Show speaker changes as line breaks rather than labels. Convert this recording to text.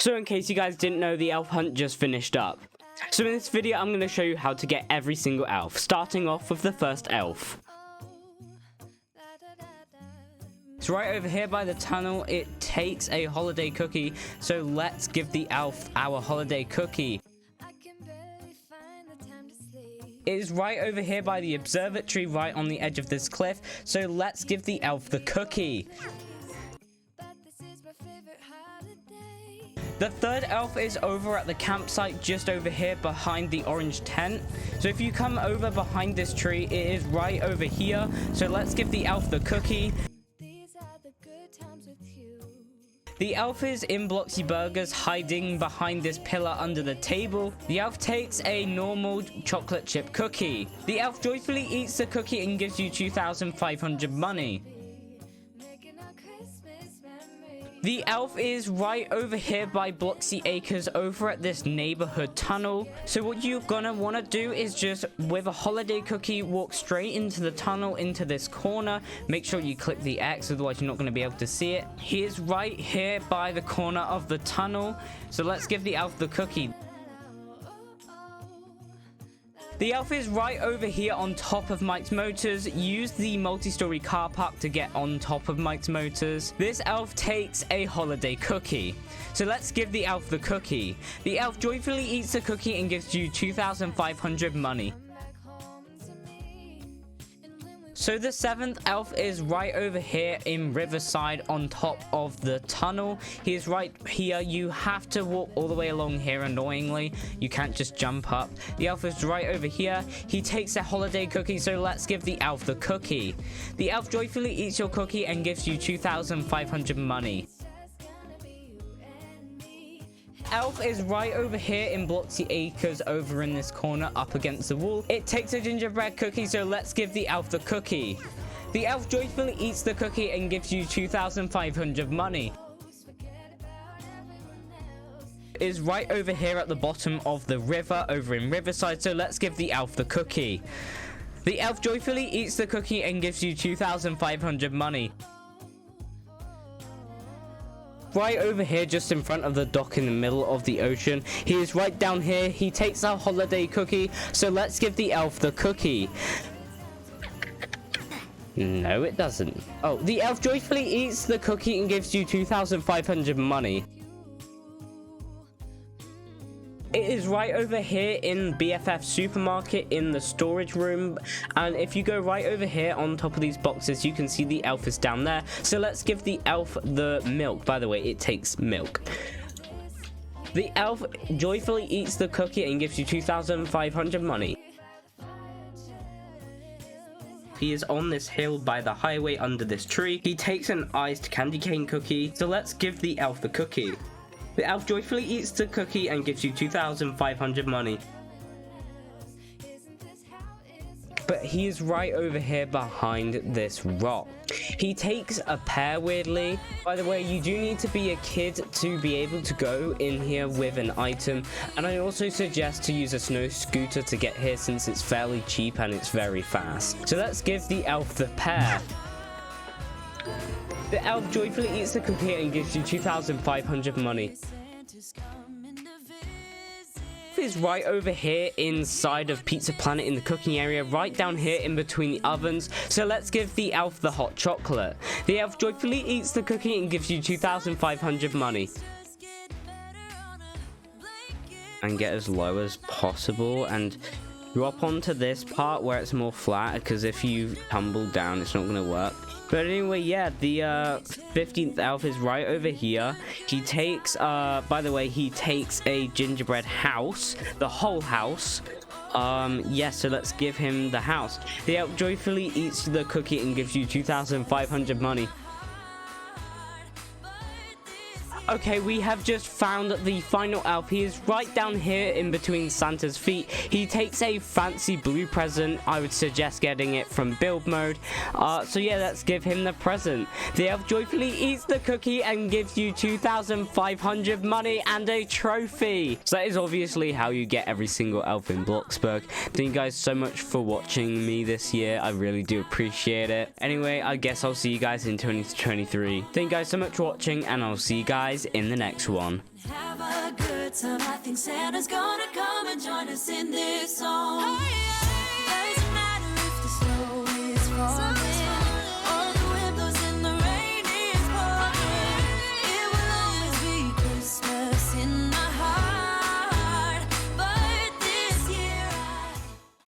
So in case you guys didn't know, the elf hunt just finished up. So in this video, I'm going to show you how to get every single elf, starting off with the first elf. So right over here by the tunnel, it takes a holiday cookie, so let's give the elf our holiday cookie. It is right over here by the observatory, right on the edge of this cliff, so let's give the elf the cookie. The third elf is over at the campsite just over here behind the orange tent. So if you come over behind this tree, it is right over here, so let's give the elf the cookie. The elf is in Bloxburg, hiding behind this pillar under the table. The elf takes a normal chocolate chip cookie. The elf joyfully eats the cookie and gives you 2,500 money. The elf is right over here by Bloxy Acres over at this neighborhood tunnel. So what you're gonna want to do is just with a holiday cookie walk straight into the tunnel into this corner. Make sure you click the X, otherwise you're not going to be able to see it. He is right here by the corner of the tunnel. So let's give the elf the cookie. The elf is right over here on top of Mike's Motors. Use the multi-story car park to get on top of Mike's Motors. This elf takes a holiday cookie. So let's give the elf the cookie. The elf joyfully eats the cookie and gives you 2,500 money. So the seventh elf is right over here in Riverside on top of the tunnel. He is right here. You have to walk all the way along here annoyingly. You can't just jump up. The elf is right over here. He takes a holiday cookie, so let's give the elf the cookie. The elf joyfully eats your cookie and gives you 2,500 money. Elf is right over here in Bloxy Acres over in this corner up against the wall. It takes a gingerbread cookie, so let's give the elf the cookie. The elf joyfully eats the cookie and gives you 2,500 money. It is right over here at the bottom of the river over in Riverside, so let's give the elf the cookie. The elf joyfully eats the cookie and gives you 2,500 money. Right over here just in front of the dock in the middle of the ocean, he is right down here. He takes our holiday cookie, so let's give the elf the cookie. No, it doesn't. Oh, the elf joyfully eats the cookie and gives you 2,500 money. It is right over here in BFF supermarket in the storage room, and if you go right over here on top of these boxes, you can see the elf is down there. So let's give the elf the milk. By the way, it takes milk. The elf joyfully eats the cookie and gives you 2,500 money. He is on this hill by the highway under this tree. He takes an iced candy cane cookie, so let's give the elf the cookie. The elf joyfully eats the cookie and gives you 2,500 money. But he is right over here behind this rock. He takes a pear weirdly. By the way, you do need to be a kid to be able to go in here with an item. And I also suggest to use a snow scooter to get here since it's fairly cheap and it's very fast. So let's give the elf the pear. The elf joyfully eats the cookie and gives you 2,500 money. Is right over here inside of Pizza Planet in the cooking area, right down here in between the ovens. So let's give the elf the hot chocolate. The elf joyfully eats the cookie and gives you 2,500 money. And get as low as possible and drop onto this part where it's more flat, because if you tumble down it's not going to work. But anyway, yeah, the 15th elf is right over here. He takes by the way, he takes a gingerbread house, the whole house. Yeah, so let's give him the house. The elf joyfully eats the cookie and gives you 2,500 money. Okay, we have just found the final elf. He is right down here in between Santa's feet. He takes a fancy blue present. I would suggest getting it from build mode. So yeah, let's give him the present. The elf joyfully eats the cookie and gives you 2,500 money and a trophy. So that is obviously how you get every single elf in Bloxburg. Thank you guys so much for watching me this year. I really do appreciate it. Anyway, I guess I'll see you guys in 2023. Thank you guys so much for watching, and I'll see you guys in the next one.
time I think Santa's gonna come and join us in this song.